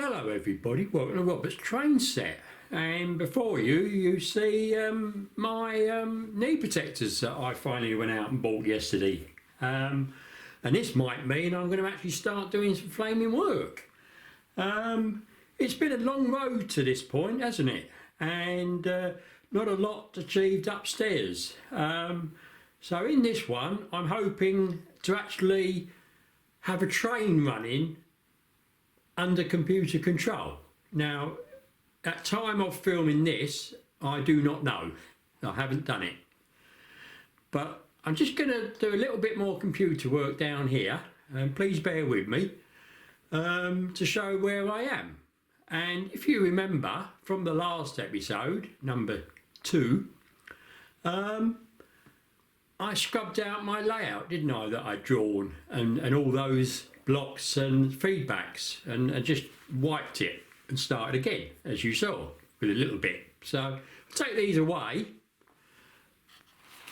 Hello everybody, welcome to Robert's train set, and before you see my knee protectors that I finally went out and bought yesterday, and this might mean I'm going to actually start doing some flaming work. It's been a long road to this point, hasn't it, and not a lot achieved upstairs, so in this one I'm hoping to actually have a train running under computer control. Now, at time of filming this, I do not know. I haven't done it. But I'm just going to do a little bit more computer work down here, and please bear with me, to show where I am. And if you remember from the last episode, number 2, I scrubbed out my layout, didn't I, that I'd drawn, and all those blocks and feedbacks, and just wiped it and started again, as you saw, with a little bit. So I'll take these away,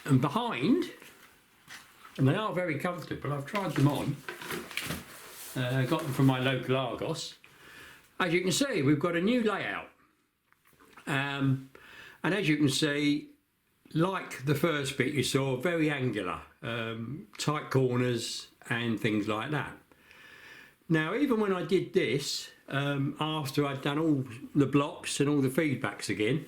and behind, and they are very comfortable, I've tried them on, got them from my local Argos. As you can see, we've got a new layout, and as you can see, like the first bit you saw, very angular, tight corners and things like that. Now, even when I did this, after I'd done all the blocks and all the feedbacks again,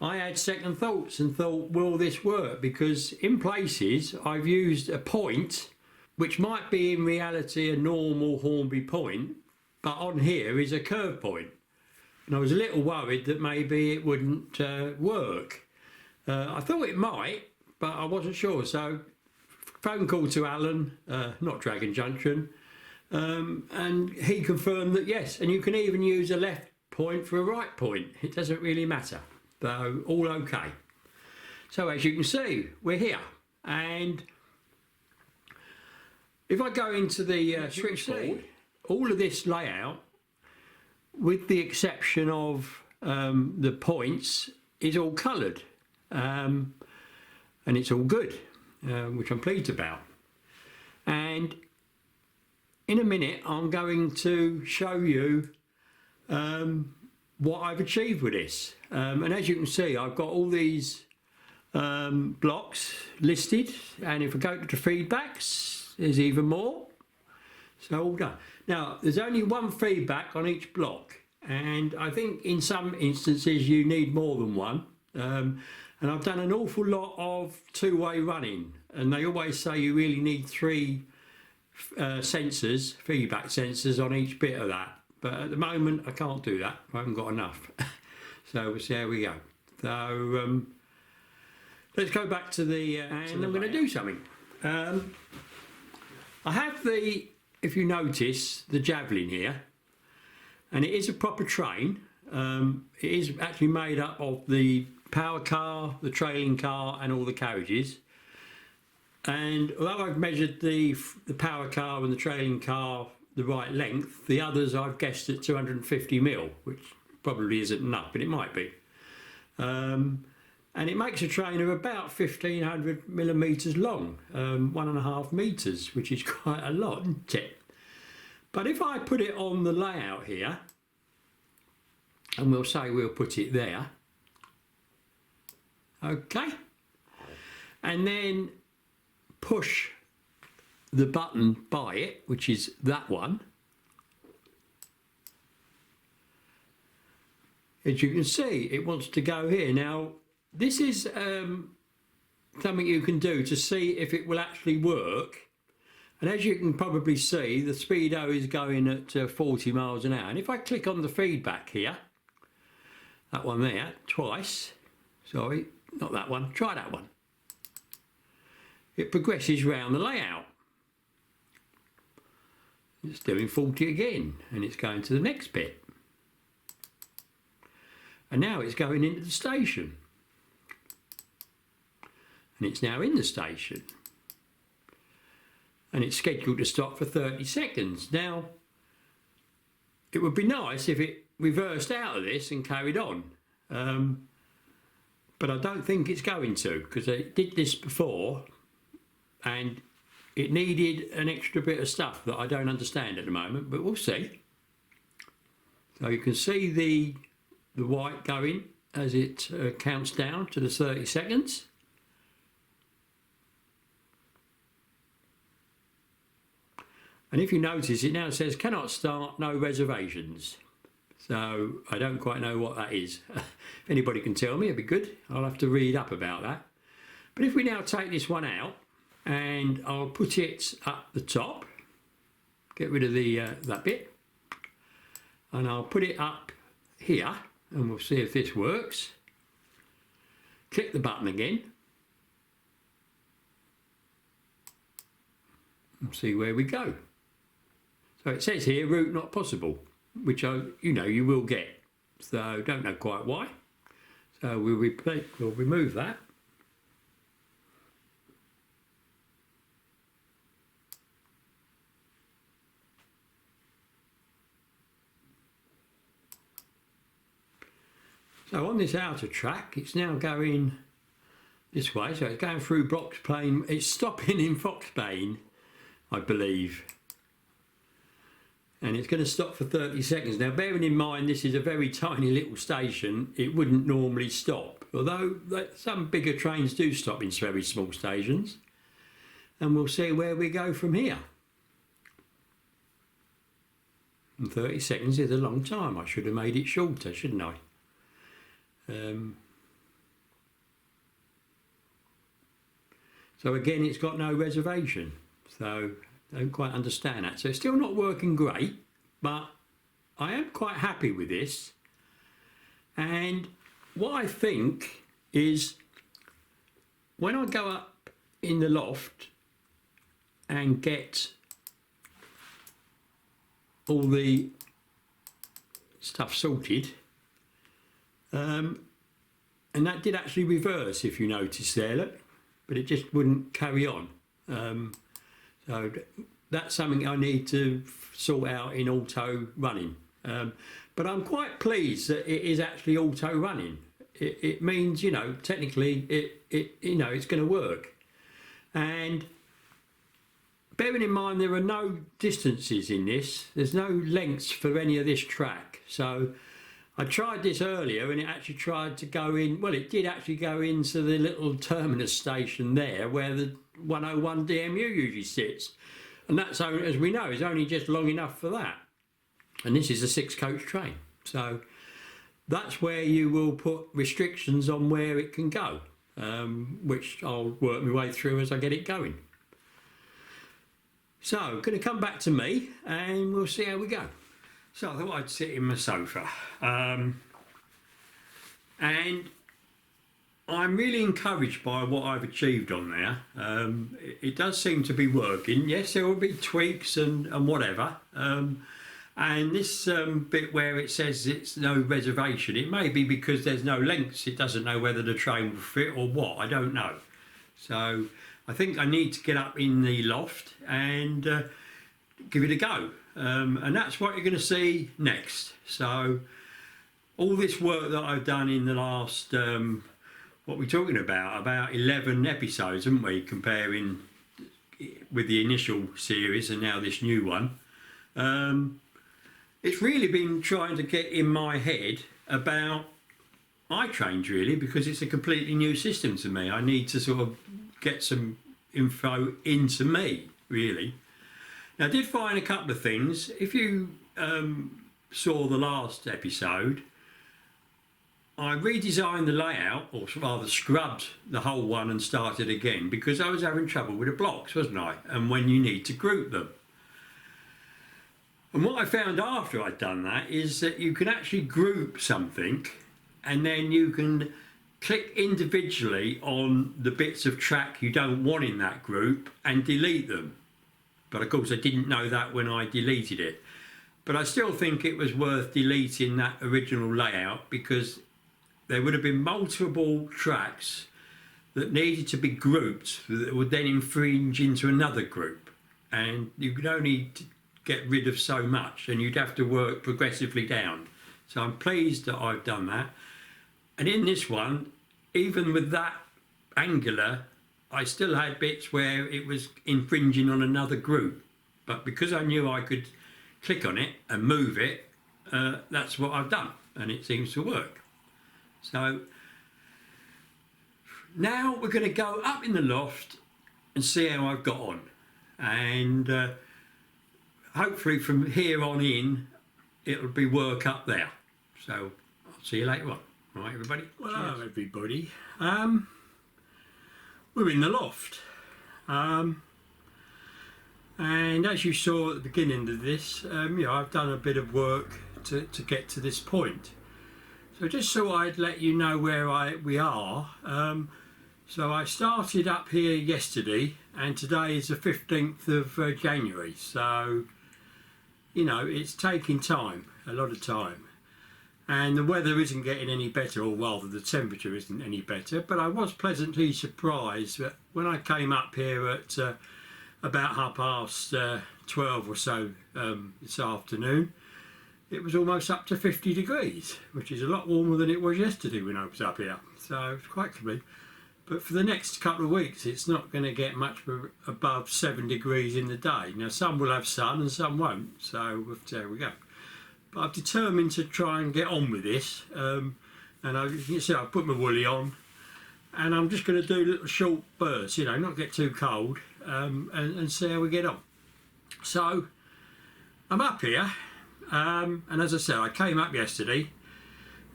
I had second thoughts and thought, will this work? Because in places I've used a point, which might be in reality a normal Hornby point, but on here is a curve point. And I was a little worried that maybe it wouldn't work. I thought it might, but I wasn't sure. So phone call to Alan, not Dragon Junction, and he confirmed that yes, and you can even use a left point for a right point. It doesn't really matter, so all okay. So as you can see, we're here, and if I go into the switchboard, all of this layout, with the exception of the points, is all coloured, and it's all good, which I'm pleased about. And in a minute I'm going to show you what I've achieved with this, and as you can see, I've got all these blocks listed, and if I go to the feedbacks, there's even more. So all done. Now, there's only one feedback on each block, and I think in some instances you need more than one, and I've done an awful lot of two-way running, and they always say you really need 3 sensors, feedback sensors on each bit of that, but at the moment I can't do that. I haven't got enough. So we'll see how we go. So let's go back to the and I'm going to do something. I have the, if you notice, the Javelin here, and it is a proper train. It is actually made up of the power car, the trailing car, and all the carriages. And although I've measured the power car and the trailing car the right length, the others I've guessed at 250mm, which probably isn't enough, but it might be. And it makes a train of about 1500mm long, 1.5 metres, which is quite a lot, isn't it? But if I put it on the layout here, and we'll say we'll put it there, okay, and then push the button by it, which is that one, as you can see, it wants to go here. Now, this is something you can do to see if it will actually work, and as you can probably see, the speedo is going at 40 miles an hour, and if I click on the feedback here, that one there, twice, sorry, not that one, try that one, it progresses round the layout. It's doing 40 again, and it's going to the next bit. And now it's going into the station. And it's now in the station. And it's scheduled to stop for 30 seconds. Now, it would be nice if it reversed out of this and carried on. But I don't think it's going to, because I did this before, and it needed an extra bit of stuff that I don't understand at the moment, but we'll see. So you can see the white going as it counts down to the 30 seconds. And if you notice, it now says cannot start, no reservations. So I don't quite know what that is. If anybody can tell me, it'd be good. I'll have to read up about that. But if we now take this one out, and I'll put it up the top, get rid of the that bit, and I'll put it up here, and we'll see if this works. Click the button again, and see where we go. So it says here route not possible, which you will get. So don't know quite why. So we'll remove that. So on this outer track, it's now going this way. So it's going through Fox Plain. It's stopping in Fox Plain, I believe. And it's going to stop for 30 seconds. Now, bearing in mind this is a very tiny little station, it wouldn't normally stop. Although some bigger trains do stop in very small stations. And we'll see where we go from here. And 30 seconds is a long time. I should have made it shorter, shouldn't I? So again, it's got no reservation, so I don't quite understand that. So it's still not working great, but I am quite happy with this. And what I think is when I go up in the loft and get all the stuff sorted, and that did actually reverse, if you notice there, look, but it just wouldn't carry on. So that's something I need to sort out in auto running. But I'm quite pleased that it is actually auto running. It means, technically it's going to work. And bearing in mind there are no distances in this, there's no lengths for any of this track. So I tried this earlier and it actually tried to go in, well, it did actually go into the little terminus station there where the 101 DMU usually sits. And that's, as we know, is only just long enough for that. And this is a 6-coach train. So that's where you will put restrictions on where it can go, which I'll work my way through as I get it going. So I'm going to come back to me and we'll see how we go. So I thought I'd sit in my sofa, and I'm really encouraged by what I've achieved on there. It does seem to be working. Yes, there will be tweaks and whatever. And this bit where it says it's no reservation, it may be because there's no lengths. It doesn't know whether the train will fit or what. I don't know. So I think I need to get up in the loft and give it a go. And that's what you're going to see next. So all this work that I've done in the last, what we're talking about 11 episodes, haven't we, comparing with the initial series and now this new one. It's really been trying to get in my head about iTrains, really, because it's a completely new system to me. I need to sort of get some info into me, really. Now, I did find a couple of things. If you saw the last episode, I redesigned the layout, or rather scrubbed the whole one and started again, because I was having trouble with the blocks, wasn't I? And when you need to group them. And what I found after I'd done that is that you can actually group something and then you can click individually on the bits of track you don't want in that group and delete them. But of course I didn't know that when I deleted it. But I still think it was worth deleting that original layout, because there would have been multiple tracks that needed to be grouped that would then infringe into another group. And you could only get rid of so much and you'd have to work progressively down. So I'm pleased that I've done that. And in this one, even with that angular, I still had bits where it was infringing on another group, but because I knew I could click on it and move it, that's what I've done, and it seems to work. So now we're going to go up in the loft and see how I've got on, and hopefully from here on in it'll be work up there. So I'll see you later on. All right, everybody? Well, hello everybody. We're in the loft, and as you saw at the beginning of this, I've done a bit of work to get to this point. So just so I'd let you know where we are. So I started up here yesterday, and today is the 15th of January. So, you know, it's taking time, a lot of time. And the weather isn't getting any better, or rather the temperature isn't any better, but I was pleasantly surprised that when I came up here at about 12:30 or so this afternoon, it was almost up to 50 degrees, which is a lot warmer than it was yesterday when I was up here. So it's quite good. But for the next couple of weeks, it's not going to get much above 7 degrees in the day. Now, some will have sun and some won't, so there we go. But I've determined to try and get on with this, and you can see I've put my woolly on, and I'm just going to do little short bursts, you know, not get too cold, and see how we get on. So I'm up here, and as I said, I came up yesterday,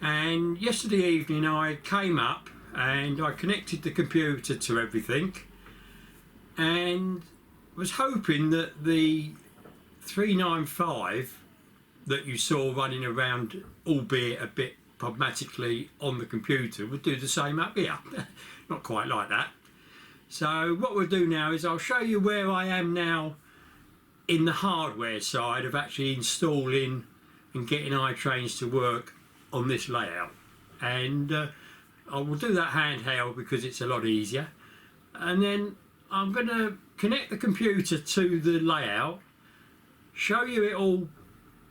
and yesterday evening I came up and I connected the computer to everything, and was hoping that the 395 that you saw running around, albeit a bit problematically on the computer, would do the same up here. Not quite like that. So what we'll do now is I'll show you where I am now in the hardware side of actually installing and getting iTrains to work on this layout. And I will do that handheld because it's a lot easier. And then I'm going to connect the computer to the layout, show you it all,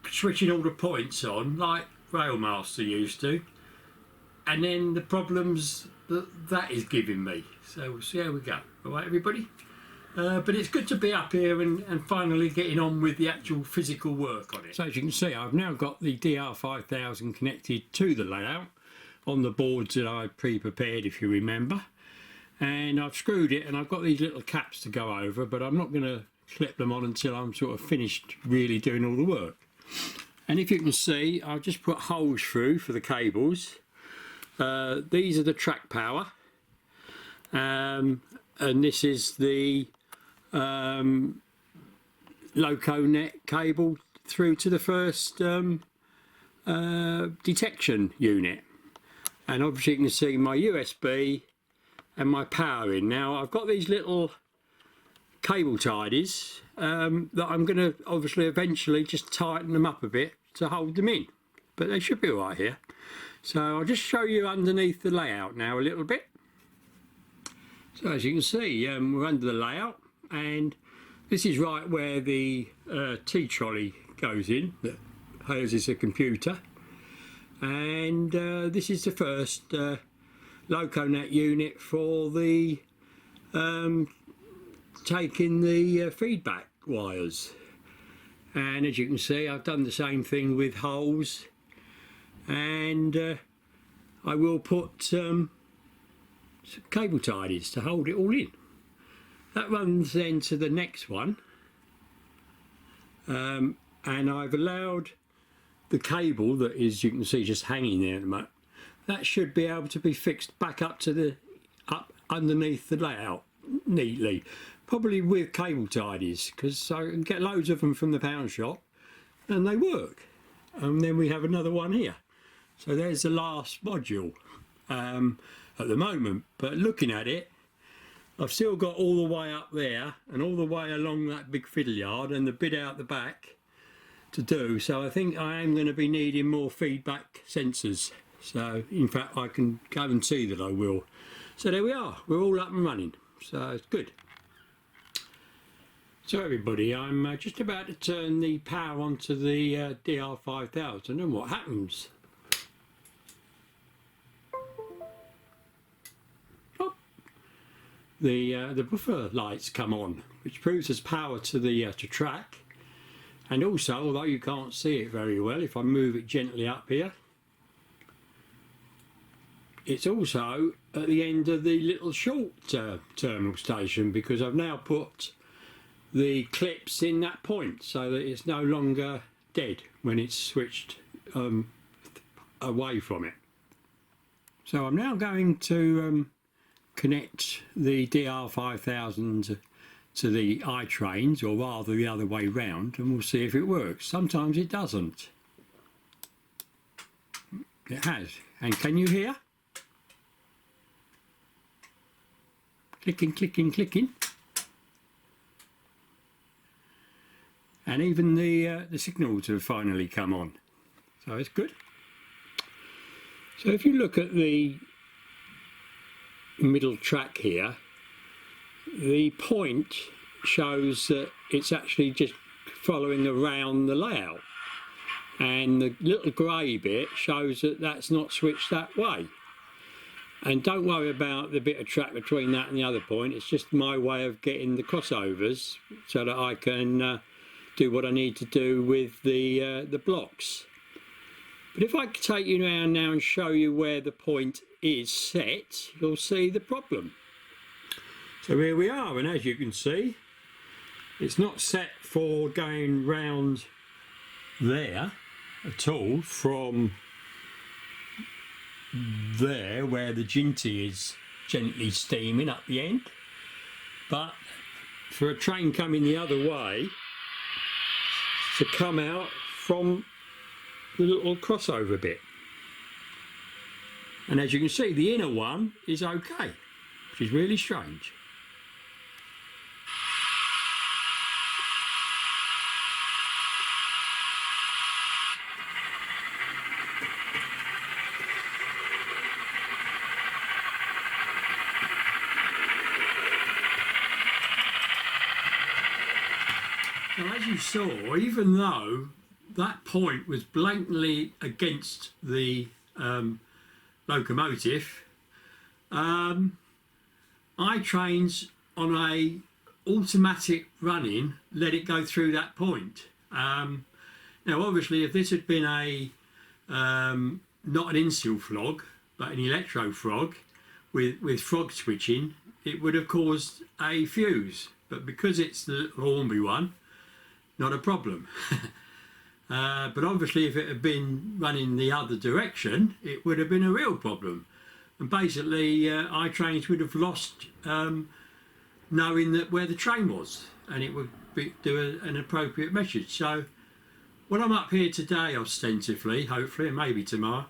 switching all the points on like Railmaster used to, and then the problems that is giving me. So we'll see how we go. All right, everybody? But it's good to be up here and finally getting on with the actual physical work on it. So as you can see, I've now got the DR5000 connected to the layout on the boards that I pre-prepared, if you remember, and I've screwed it, and I've got these little caps to go over, but I'm not going to clip them on until I'm sort of finished really doing all the work. And if you can see, I've just put holes through for the cables. These are the track power, and this is the LocoNet cable through to the first detection unit. And obviously you can see my USB and my power in. Now I've got these little cable tidies that I'm going to obviously eventually just tighten them up a bit to hold them in, but they should be all right here. So I'll just show you underneath the layout now a little bit. So as you can see, we're under the layout, and this is right where the T-trolley goes in that houses a computer, and this is the first LocoNet unit for the taking the feedback wires. And as you can see, I've done the same thing with holes, and I will put some cable tidies to hold it all in. That runs then to the next one, and I've allowed the cable that is, you can see, just hanging there at the moment, that should be able to be fixed back up to the underneath the layout neatly, probably with cable tidies, because I can get loads of them from the pound shop and they work. And then we have another one here. So there's the last module at the moment, but looking at it, I've still got all the way up there and all the way along that big fiddle yard and the bit out the back to do. So I think I am going to be needing more feedback sensors. So in fact I can guarantee that I will. So there we are, we're all up and running, so it's good. So everybody, I'm just about to turn the power onto the DR5000, and what happens? Oh, the buffer lights come on, which proves there's power to the to track, And also, although you can't see it very well, if I move it gently up here, it's also at the end of the little short terminal station, because I've now put the clips in that point so that it's no longer dead when it's switched away from it. So I'm now going to connect the DR5000 to the iTrains, or rather the other way round, and we'll see if it works. Sometimes it doesn't. It has. And can you hear? Clicking, clicking, clicking. And even the signals have finally come on. So it's good. So if you look at the middle track here, the point shows that it's actually just following around the layout, and the little grey bit shows that that's not switched that way. And don't worry about the bit of track between that and the other point, it's just my way of getting the crossovers so that I can do what I need to do with the blocks. But if I take you around now and show you where the point is set, you'll see the problem. So here we are, and as you can see, it's not set for going round there at all from there where the jinty is gently steaming up the end, but for a train coming the other way to come out from the little crossover bit. And as you can see, the inner one is okay, which is really strange. Now, as you saw, even though that point was blatantly against the locomotive, iTrains on a automatic running let it go through that point. Now obviously if this had been a not an in-seal flog but an electro frog with frog switching, it would have caused a fuse, but because it's the little Hornby one, not a problem. But obviously if it had been running the other direction, it would have been a real problem, and basically iTrains would have lost knowing that where the train was, and it would do an appropriate message. So what I'm up here today ostensibly, hopefully, and maybe tomorrow,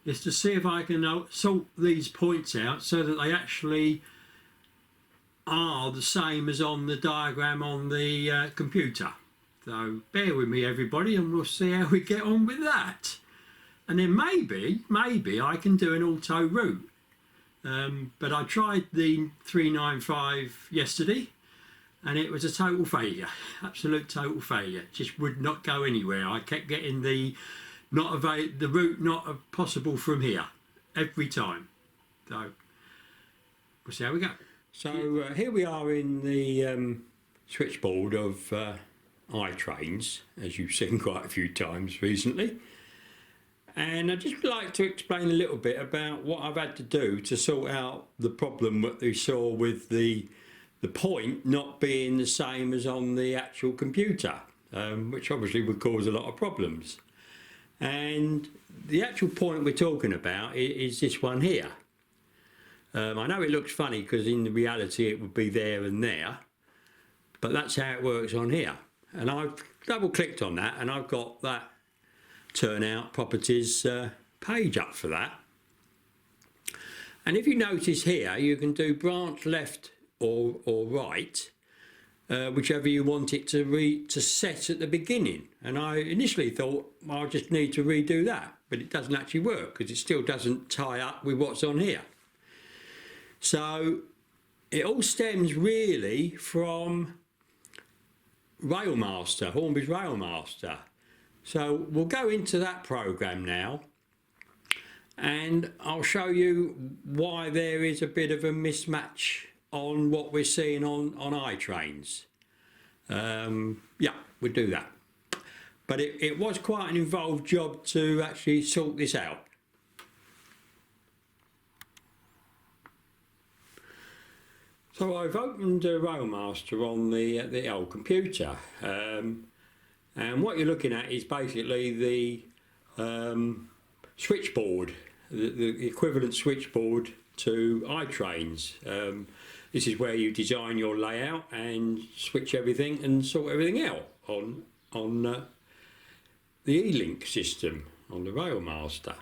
is to see if I can sort these points out so that they actually are the same as on the diagram on the computer. So bear with me everybody, and we'll see how we get on with that. And then maybe I can do an auto route. But I tried the 395 yesterday and it was a total failure, absolute total failure. Just would not go anywhere. I kept getting the route not possible from here every time. So we'll see how we go. So here we are in the switchboard of iTrains, as you've seen quite a few times recently, and I'd just like to explain a little bit about what I've had to do to sort out the problem that we saw with the point not being the same as on the actual computer, which obviously would cause a lot of problems. And the actual point we're talking about is this one here. I know it looks funny because in the reality it would be there and there, but that's how it works on here. And I've double clicked on that and I've got that turnout properties page up for that. And if you notice here, you can do branch left or right, whichever you want it to set at the beginning. And I initially thought, well, I just need to redo that, but it doesn't actually work because it still doesn't tie up with what's on here. So it all stems really from Railmaster, Hornby's Railmaster. So we'll go into that program now and I'll show you why there is a bit of a mismatch on what we're seeing on iTrains. Yeah, we'll do that. but it was quite an involved job to actually sort this out. So I've opened Railmaster on the old computer, and what you're looking at is basically the switchboard, the equivalent switchboard to iTrains. This is where you design your layout and switch everything and sort everything out on the E-Link system on the Railmaster.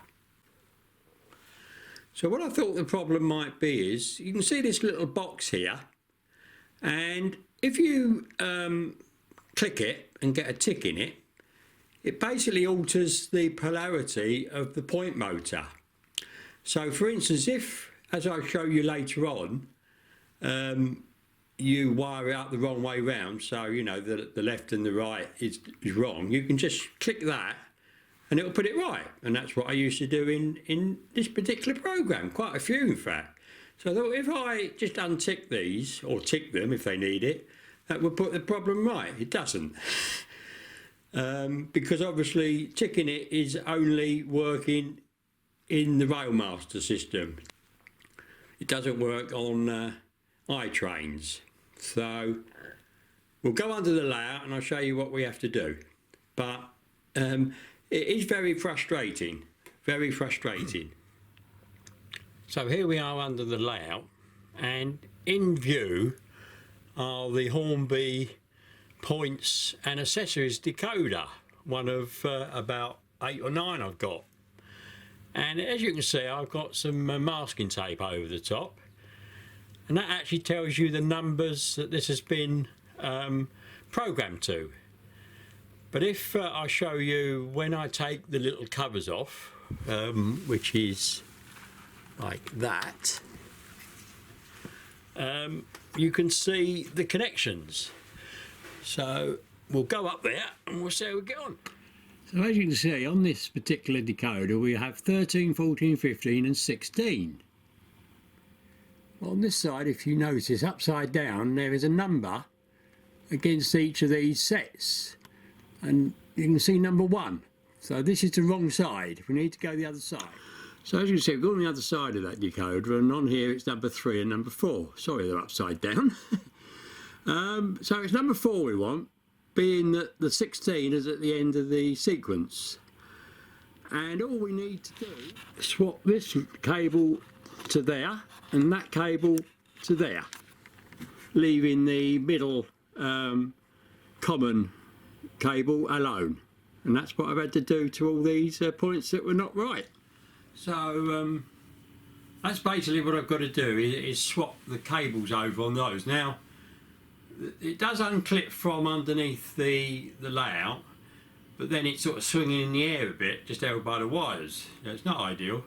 So what I thought the problem might be is, you can see this little box here, and if you click it and get a tick in it, it basically alters the polarity of the point motor. So for instance, if, as I'll show you later on, you wire it up the wrong way round, so you know the left and the right is wrong, you can just click that and it'll put it right. And that's what I used to do in this particular program, quite a few in fact. So I thought if I just untick these, or tick them if they need it, that would put the problem right. It doesn't. Because obviously ticking it is only working in the Railmaster system. It doesn't work on iTrains. So we'll go under the layout and I'll show you what we have to do. But it is very frustrating, very frustrating. So here we are under the layout, and in view are the Hornby points and accessories decoder, one of about 8 or 9 I've got. And as you can see, I've got some masking tape over the top, and that actually tells you the numbers that this has been programmed to. But if I show you when I take the little covers off, which is like that, you can see the connections. So we'll go up there and we'll see how we get on. So as you can see, on this particular decoder we have 13, 14, 15 and 16. On this side, if you notice, upside down there is a number against each of these sets, and you can see number 1. So this is the wrong side, we need to go the other side. So as you can see, we've gone on the other side of that decoder, and on here it's number 3 and number 4. Sorry, they're upside down. So it's number 4 we want, being that the 16 is at the end of the sequence. And all we need to do is swap this cable to there and that cable to there, leaving the middle common cable alone. And that's what I've had to do to all these points that were not right. So that's basically what I've got to do, is swap the cables over on those. Now it does unclip from underneath the layout, but then it's sort of swinging in the air a bit, just held by the wires. It's not ideal.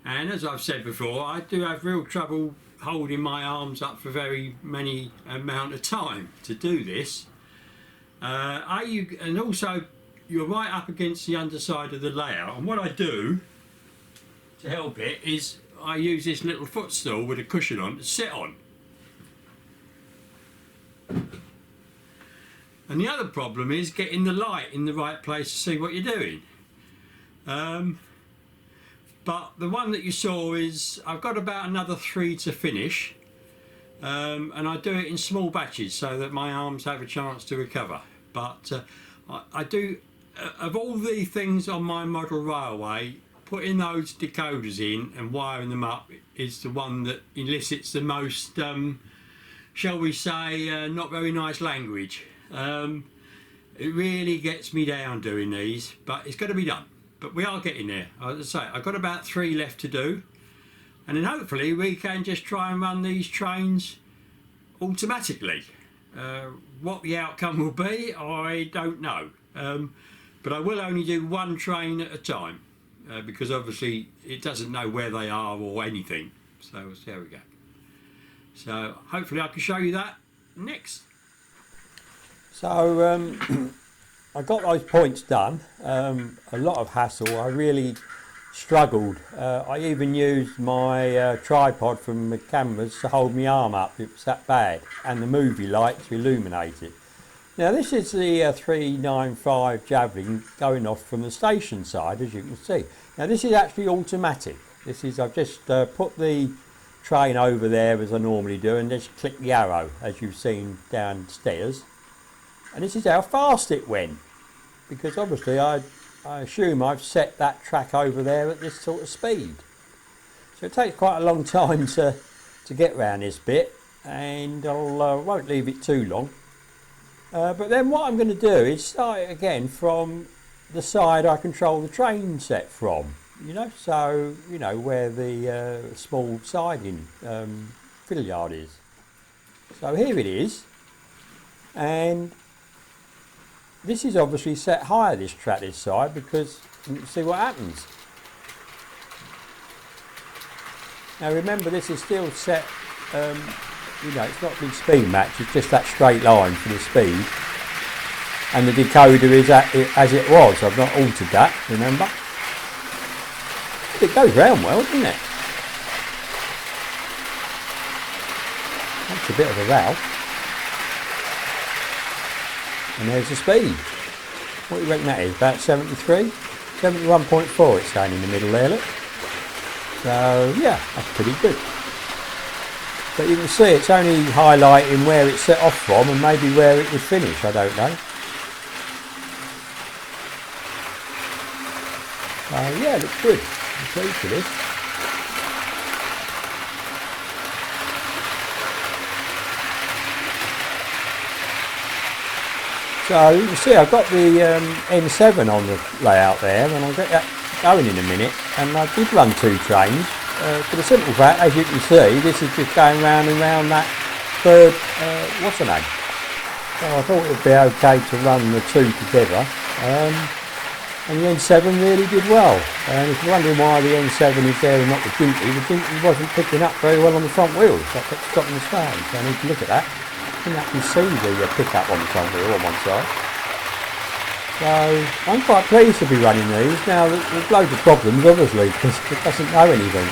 And as I've said before, I do have real trouble holding my arms up for very many amount of time to do this. And also you're right up against the underside of the layout, and what I do to help it is I use this little footstool with a cushion on to sit on. And the other problem is getting the light in the right place to see what you're doing. But the one that you saw is, I've got about another 3 to finish, and I do it in small batches so that my arms have a chance to recover. But I do, of all the things on my model railway, putting those decoders in and wiring them up is the one that elicits the most, shall we say, not very nice language. It really gets me down doing these, but it's got to be done. But we are getting there. As I say, I've got about 3 left to do, and then hopefully we can just try and run these trains automatically. What the outcome will be, I don't know. But I will only do 1 train at a time, because obviously it doesn't know where they are or anything. So there we go. So hopefully I can show you that next. So I got those points done. A lot of hassle. I really struggled. I even used my tripod from the cameras to hold my arm up. It was that bad, and the movie light to illuminate it. Now this is the 395 Javelin going off from the station side, as you can see. Now this is actually automatic. This is, I've just put the train over there as I normally do and just click the arrow as you've seen downstairs. And this is how fast it went, because obviously I assume I've set that track over there at this sort of speed. So it takes quite a long time to get round this bit, and I won't leave it too long. But then what I'm going to do is start it again from the side I control the train set from, you know, so, you know, where the small siding fill yard is. So here it is, and this is obviously set higher, this track this side, because you can see what happens. Now remember, this is still set, you know, it's not been speed match, it's just that straight line for the speed. And the decoder is as it was, I've not altered that, remember? It goes round well, doesn't it? That's a bit of a row. And there's the speed. What do you reckon that is? About 73? 71.4 it's saying in the middle there, look. So yeah, that's pretty good. But you can see it's only highlighting where it's set off from and maybe where it would finish, I don't know. So yeah, it looks good. I'm pleased with this. So you can see I've got the N7 on the layout there, and I'll get that going in a minute. And I did run two trains for the simple fact, as you can see, this is just going round and round that third, what's the name? So I thought it would be okay to run the two together. And the N7 really did well. And if you're wondering why the N7 is there and not the Dinky wasn't picking up very well on the front wheels. So I kept stopping the stand, so I need to look at that. I think I can see the pickup on the front wheel on one side. So I'm quite pleased to be running these. Now there's loads of problems obviously, because it doesn't know anything.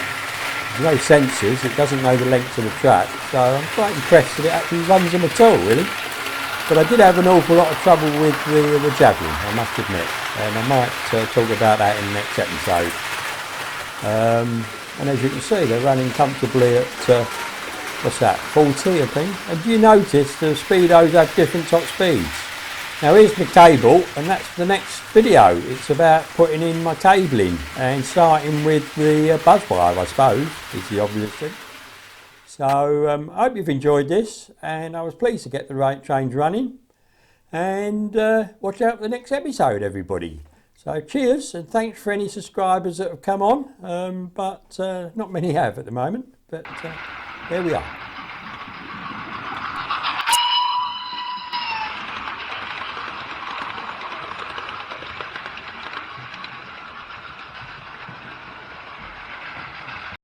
There's no sensors, it doesn't know the length of the track. So I'm quite impressed that it actually runs them at all, really. But I did have an awful lot of trouble with the Javelin, I must admit. And I might talk about that in the next episode. And as you can see, they're running comfortably at what's that, 40 I think. And do you notice the speedos have different top speeds? Now here's my cable, and that's the next video. It's about putting in my cabling and starting with the buzz wire, I suppose, is the obvious thing. So I hope you've enjoyed this, and I was pleased to get the trains running. And watch out for the next episode, everybody. So cheers, and thanks for any subscribers that have come on, but not many have at the moment. But there we are.